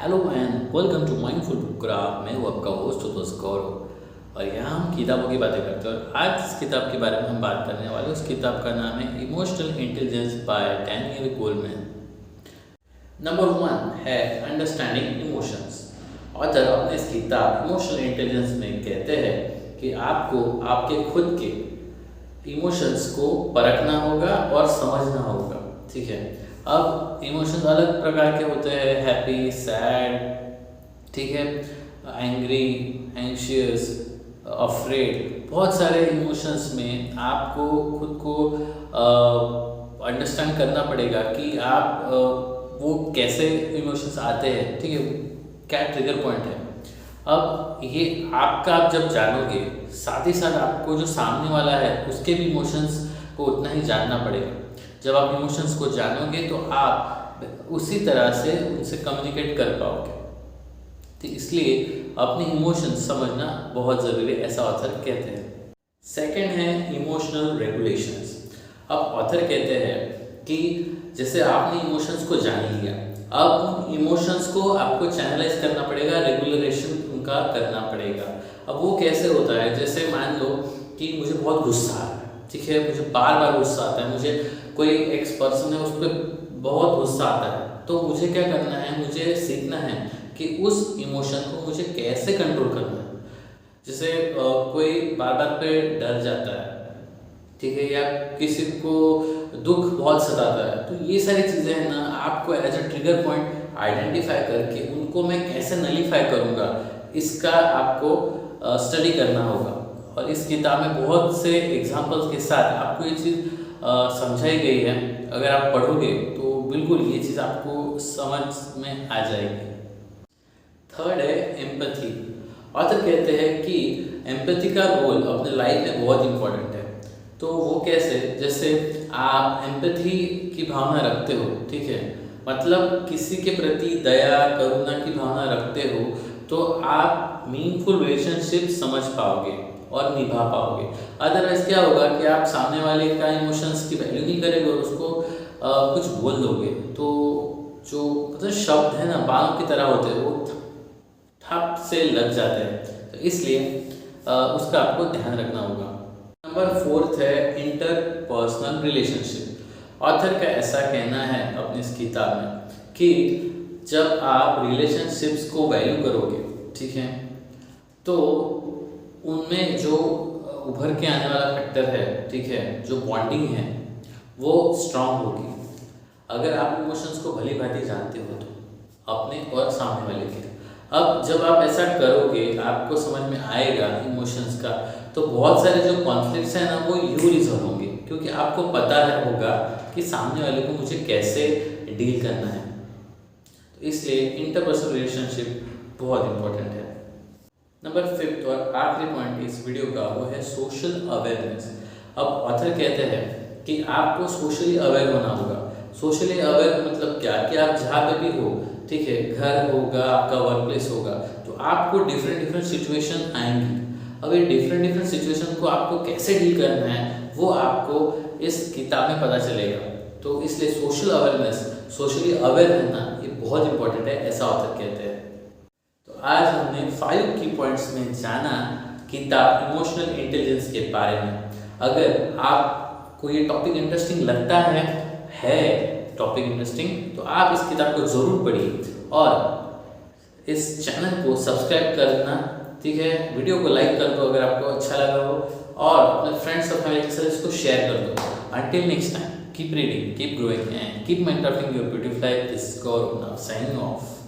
Hello and welcome to mindful book craft. मैं हूँ आपका होस्ट दोस्त गौरव और यहाँ हम किताबों की बातें करते हैं। और आज जिस किताब के बारे में हम बात करने वाले हैं उस किताब का नाम है emotional intelligence bye Daniel Goleman. Number 1 है अंडरस्टैंडिंग इमोशंस। ऑथर अपने इस किताब इमोशनल इंटेलिजेंस में कहते हैं कि आपको आपके खुद के इमोशंस को परखना होगा और समझना होगा। ठीक है, अब इमोशंस अलग प्रकार के होते हैं, हैप्पी, सैड, ठीक है, एंग्री, एंशियस, अफ्रेड। बहुत सारे इमोशंस में आपको खुद को अंडरस्टैंड करना पड़ेगा कि आप वो कैसे इमोशंस आते हैं। ठीक है, क्या ट्रिगर पॉइंट है। अब ये आपका आप जब जानोगे, साथ ही साथ आपको जो सामने वाला है उसके भी इमोशंस को उतना ही जानना पड़ेगा। जब आप इमोशंस को जानोगे तो आप उसी तरह से उनसे कम्युनिकेट कर पाओगे। तो इसलिए अपने इमोशंस समझना बहुत ज़रूरी है, ऐसा ऑथर कहते हैं। सेकंड है इमोशनल रेगुलेशंस। अब ऑथर कहते हैं कि जैसे आपने इमोशंस को जान लिया, अब उन इमोशंस को आपको चैनलाइज करना पड़ेगा, रेगुलरेशन उनका करना पड़ेगा। अब वो कैसे होता है, जैसे मान लो कि मुझे बहुत गुस्सा आ रहा है, ठीक है, मुझे बार बार गुस्सा आता है, मुझे कोई एक्स पर्सन है उस पर बहुत गुस्सा आता है, तो मुझे क्या करना है, मुझे सीखना है कि उस इमोशन को मुझे कैसे कंट्रोल करना है। जैसे कोई बार बार पे डर जाता है, ठीक है, या किसी को दुख बहुत सताता है, तो ये सारी चीज़ें हैं ना, आपको as a trigger point identify करके उनको मैं कैसे नलीफाई करूँगा, इसका आपको स्टडी करना होगा। और इस किताब में बहुत से एग्जाम्पल्स के साथ आपको ये चीज़ समझाई गई है। अगर आप पढ़ोगे तो बिल्कुल ये चीज़ आपको समझ में आ जाएगी। थर्ड है एम्पैथी। ऑथर कहते हैं कि एम्पैथी का रोल अपने लाइफ में बहुत इंपॉर्टेंट है। तो वो कैसे, जैसे आप एम्पैथी की भावना रखते हो, ठीक है, मतलब किसी के प्रति दया करुणा की भावना रखते हो, तो आप मीनिंगफुल रिलेशनशिप समझ पाओगे और निभा पाओगे। अदरवाइज क्या होगा कि आप सामने वाले का इमोशंस की वैल्यू नहीं करेंगे और उसको कुछ बोल दोगे, तो जो मतलब शब्द है ना, बाणों की तरह होते हैं, वो ठप से लग जाते हैं। तो इसलिए उसका आपको ध्यान रखना होगा। नंबर 4 है इंटरपर्सनल रिलेशनशिप। ऑथर का ऐसा कहना है अपनी इस किताब में कि जब आप रिलेशनशिप्स को वैल्यू करोगे, ठीक है, तो उनमें जो उभर के आने वाला फैक्टर है, ठीक है, जो बॉन्डिंग है वो स्ट्रांग होगी। अगर आप इमोशंस को भली भांति जानते हो तो अपने और सामने वाले के। अब जब आप ऐसा करोगे, आपको समझ में आएगा इमोशंस का, तो बहुत सारे जो कॉन्फ्लिक्ट्स हैं ना, वो यू रिजॉल्व होंगे, क्योंकि आपको पता है होगा कि सामने वाले को मुझे कैसे डील करना है। तो इसलिए इंटरपर्सनल रिलेशनशिप बहुत इंपॉर्टेंट है। नंबर 5 और आखिरी पॉइंट इस वीडियो का वो है सोशल अवेयरनेस। अब ऑथर कहते हैं कि आपको सोशली अवेयर होना होगा। सोशली अवेयर मतलब क्या, कि आप जहाँ पे भी हो, ठीक है, घर होगा, आपका वर्क प्लेस होगा, तो आपको डिफरेंट सिचुएशन आएंगी। अब ये डिफरेंट सिचुएशन को आपको कैसे डील करना है वो आपको इस किताब में पता चलेगा। तो इसलिए सोशल अवेयरनेस, सोशली अवेयर रहना ये बहुत इंपॉर्टेंट है, ऐसा ऑथर कहते हैं। तो आज हमने 5 की पॉइंट्स में जाना किताब इमोशनल इंटेलिजेंस के बारे में। अगर आपको ये टॉपिक इंटरेस्टिंग लगता है टॉपिक इंटरेस्टिंग, तो आप इस किताब को ज़रूर पढ़िए और इस चैनल को सब्सक्राइब करना, ठीक है, वीडियो को लाइक कर दो अगर आपको अच्छा लगा हो, और अपने फ्रेंड्स और फैमिली के साथ इसको शेयर कर दो। Until next time, keep reading, keep growing and keep mindcrafting your beautiful life. This is Gaurav now signing of.